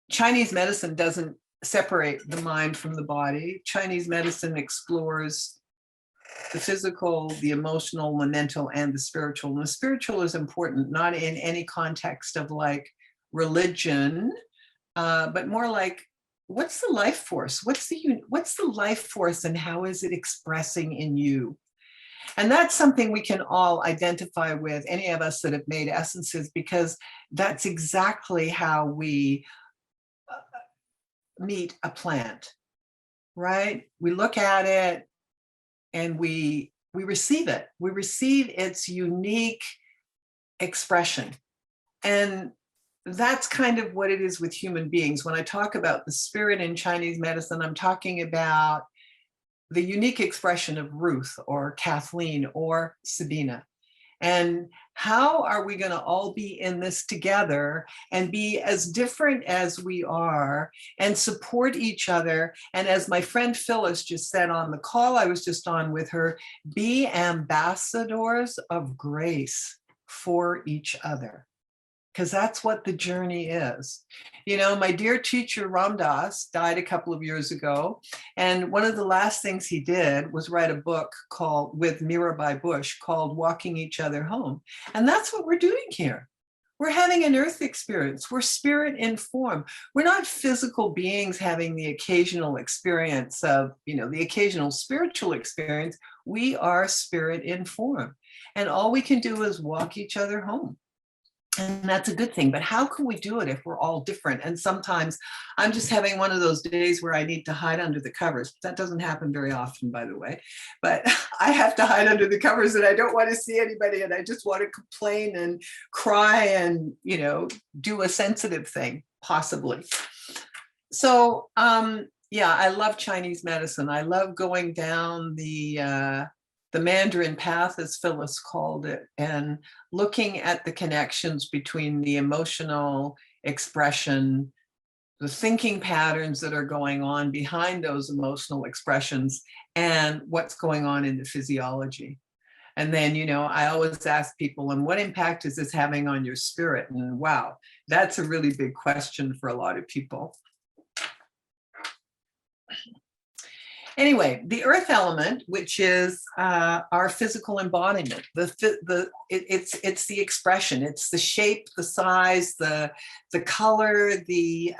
Chinese medicine doesn't separate the mind from the body. Chinese medicine explores the physical, the emotional, the mental, and the spiritual. And the spiritual is important, not in any context of like religion, but more like, what's the life force? What's the life force, and how is it expressing in you? And that's something we can all identify with, any of us that have made essences, because that's exactly how we meet a plant, right? We look at it and we receive it. We receive its unique expression. And that's kind of what it is with human beings. When I talk about the spirit in Chinese medicine, I'm talking about the unique expression of Ruth or Kathleen or Sabina. And how are we going to all be in this together and be as different as we are and support each other? And as my friend Phyllis just said on the call I was just on with her, be ambassadors of grace for each other. Because that's what the journey is. You know, my dear teacher Ram Dass died a couple of years ago. And one of the last things he did was write a book called, with Mirabai Bush, called Walking Each Other Home. And that's what we're doing here. We're having an earth experience. We're spirit in form. We're not physical beings having the occasional experience of, you know, the occasional spiritual experience. We are spirit in form. And all we can do is walk each other home. And that's a good thing, but how can we do it if we're all different? And sometimes I'm just having one of those days where I need to hide under the covers. That doesn't happen very often, by the way, but I have to hide under the covers and I don't want to see anybody and I just want to complain and cry and, you know, do a sensitive thing, possibly. So, yeah, I love Chinese medicine. I love going down the Mandarin path, as Phyllis called it, and looking at the connections between the emotional expression, the thinking patterns that are going on behind those emotional expressions, and what's going on in the physiology. And then, you know, I always ask people, and what impact is this having on your spirit? And wow, that's a really big question for a lot of people. Anyway, the earth element, which is our physical embodiment, it's the expression, it's the shape, the size, the color, the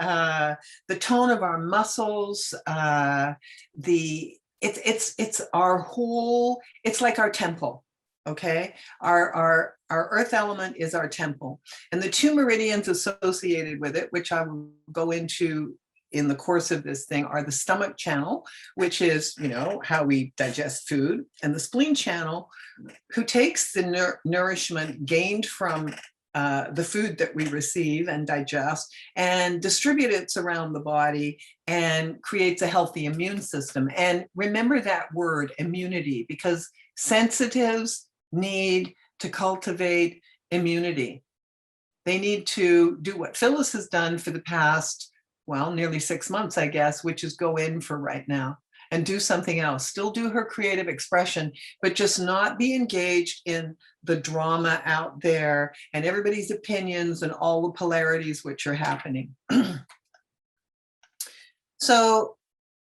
tone of our muscles, it's our whole, it's like our temple. Okay, our earth element is our temple, and the two meridians associated with it, which I will go into in the course of this thing, are the stomach channel, which is, you know, how we digest food, and the spleen channel, who takes the nourishment gained from the food that we receive and digest and distributes it around the body and creates a healthy immune system. And remember that word, immunity, because sensitives need to cultivate immunity. They need to do what Phyllis has done for the past, well, nearly 6 months, I guess, which is go in for right now and do something else. Still do her creative expression, but just not be engaged in the drama out there and everybody's opinions and all the polarities which are happening. So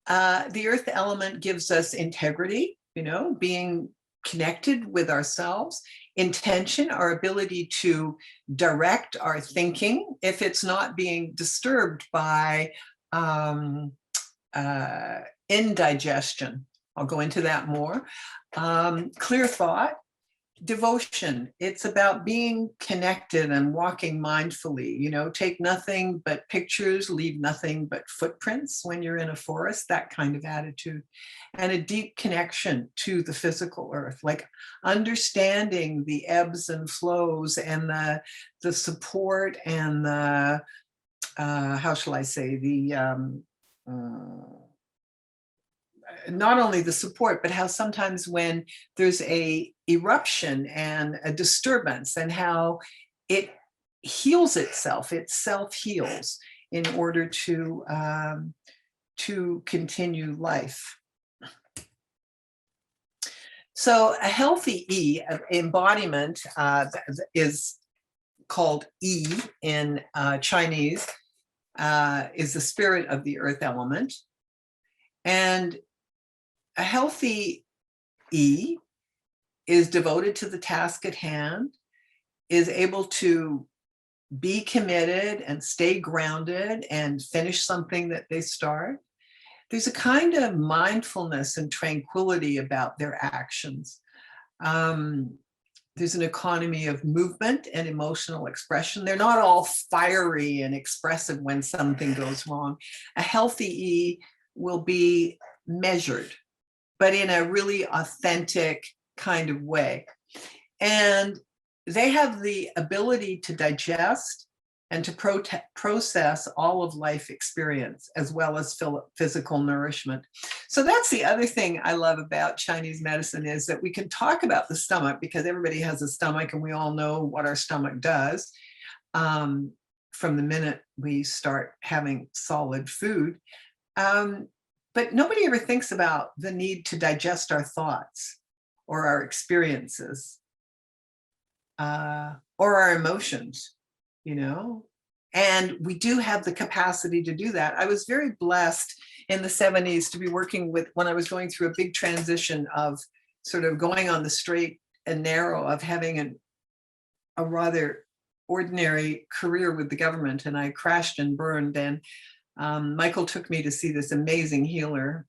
the earth element gives us integrity, you know, being connected with ourselves, intention, our ability to direct our thinking if it's not being disturbed by indigestion. I'll go into that more. Clear thought, devotion. It's about being connected and walking mindfully, you know, take nothing but pictures, leave nothing but footprints when you're in a forest, that kind of attitude. And a deep connection to the physical earth, like understanding the ebbs and flows and the support and the, how shall I say, the, not only the support, but how sometimes when there's a eruption and a disturbance and how it heals itself, it self-heals in order to continue life. So a healthy embodiment is called yi in Chinese. is the spirit of the earth element. And a healthy E is devoted to the task at hand, is able to be committed and stay grounded and finish something that they start. There's a kind of mindfulness and tranquility about their actions. There's an economy of movement and emotional expression. They're not all fiery and expressive when something goes wrong. A healthy E will be measured, but in a really authentic kind of way. And they have the ability to digest and to process all of life experience, as well as physical nourishment. So that's the other thing I love about Chinese medicine, is that we can talk about the stomach, because everybody has a stomach and we all know what our stomach does from the minute we start having solid food. But nobody ever thinks about the need to digest our thoughts or our experiences or our emotions, you know, and we do have the capacity to do that. I was very blessed in the 70s to be working with, when I was going through a big transition of sort of going on the straight and narrow of having a rather ordinary career with the government, and I crashed and burned. And Michael took me to see this amazing healer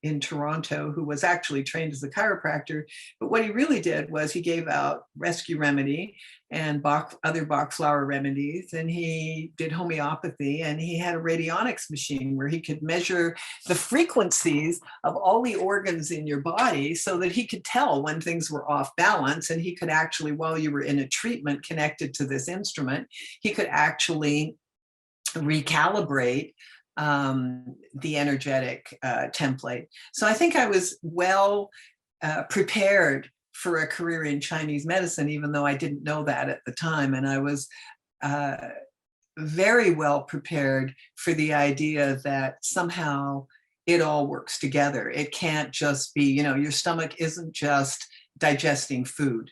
in Toronto, who was actually trained as a chiropractor. But what he really did was he gave out rescue remedy and other Bach flower remedies, and he did homeopathy, and he had a radionics machine where he could measure the frequencies of all the organs in your body so that he could tell when things were off balance. And he could actually, while you were in a treatment connected to this instrument, he could actually recalibrate the energetic template. So I think I was well prepared for a career in Chinese medicine, even though I didn't know that at the time. And I was very well prepared for the idea that somehow it all works together. It can't just be, you know, your stomach isn't just digesting food.